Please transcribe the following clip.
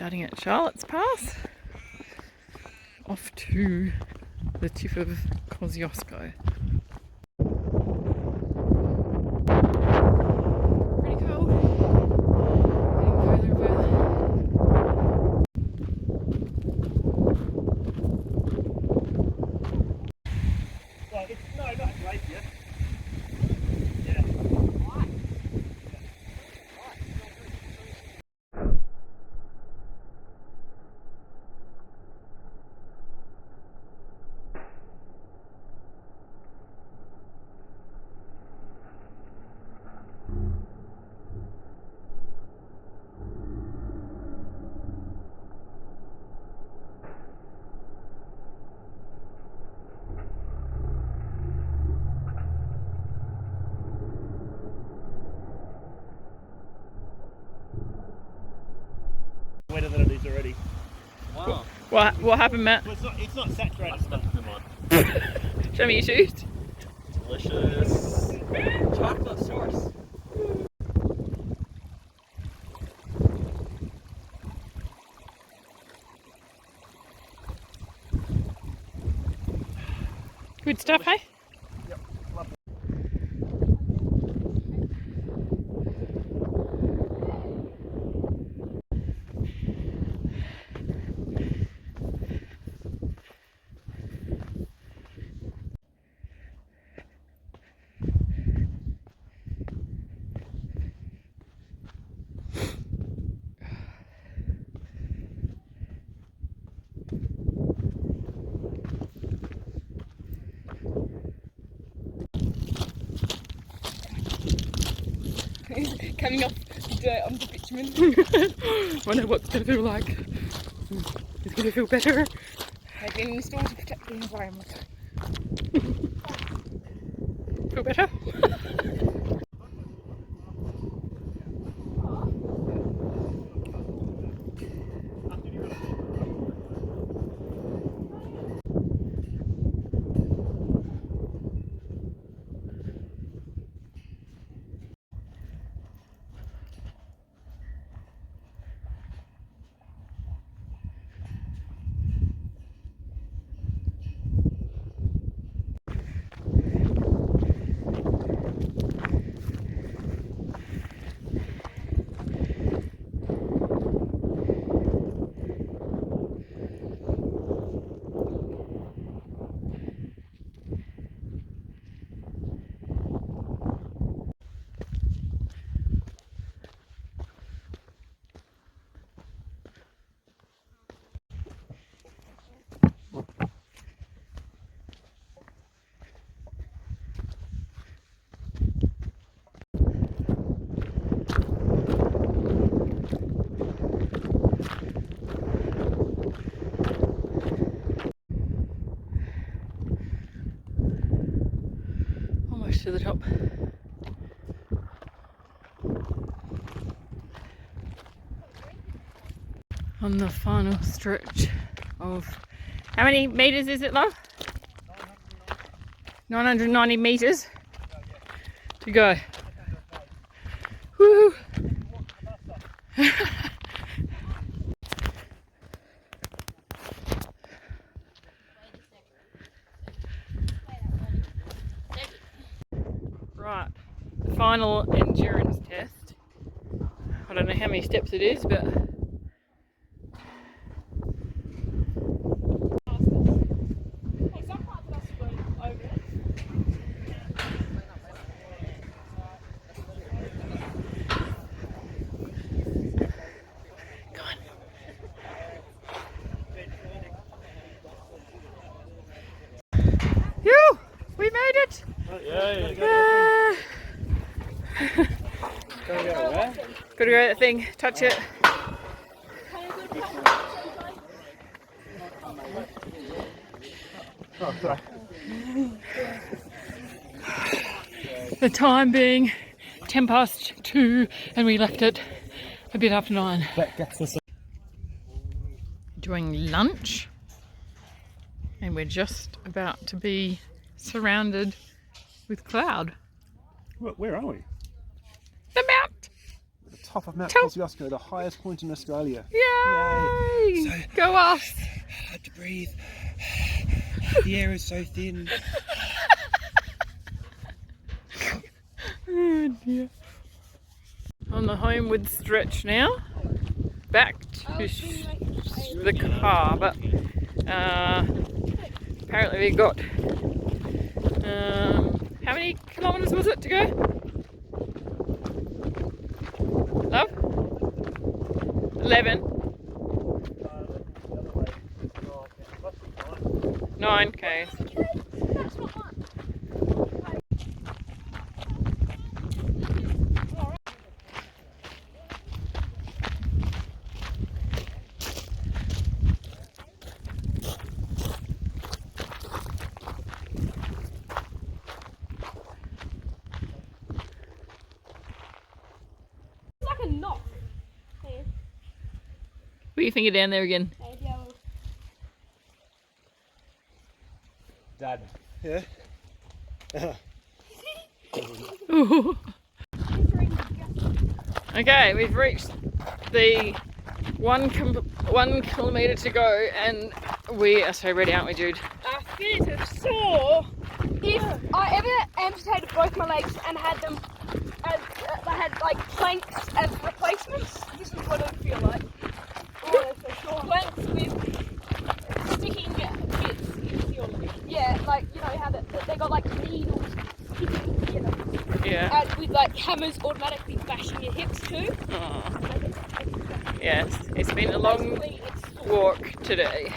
Starting at Charlotte's Pass, off to the tip of Kosciuszko. Pretty cold. Getting further and further. Well, it's not a glacier. Yeah. Wetter than it is already. Wow. What happened, Matt? Well, it's not saturated stuff. Show me your shoes. Delicious. Chocolate sauce. Good stuff, hey? Yep, lovely. Coming off the dirt on the bitumen. Wonder what's going to feel like. It's going to feel better. They've been installed to protect the environment. Feel better? Almost to the top. On the final stretch of, how many meters is it, love? 990 meters to go. Woo! Right, the final endurance test. I don't know how many steps it is, but we made it! Yay. Gotta go that thing, touch it. Oh, sorry. The time being 2:10 and we left it a bit after 9. That gets us. Doing lunch and we're just about to be surrounded with cloud. Where are we? The Mount top of Mt Top. Kosciuszko, the highest point in Australia. Yay! So- Go us! Hard to breathe. The air is so thin. Oh dear. On the homeward stretch now. Back to the car, but apparently we got how many kilometres was it to go? Love? 11. 9 K. It's like a knock. Hey, What do you think of down there again? hey, yo. Dad. Yeah? Ooh. Okay, we've reached the 1 kilometre to go, and we are so ready, aren't we, Jude? I feel it's sore. If I ever amputated both my legs and had them as I had like planks as replacements, this is what it would feel like. Oh, that's so sore. Planks with sticking bits into your leg. Yeah, like you know how they got like needles sticking together. Yeah. And with like hammers automatically bashing your hips too. Yes, it's been a long Basically, it's sore. walk today.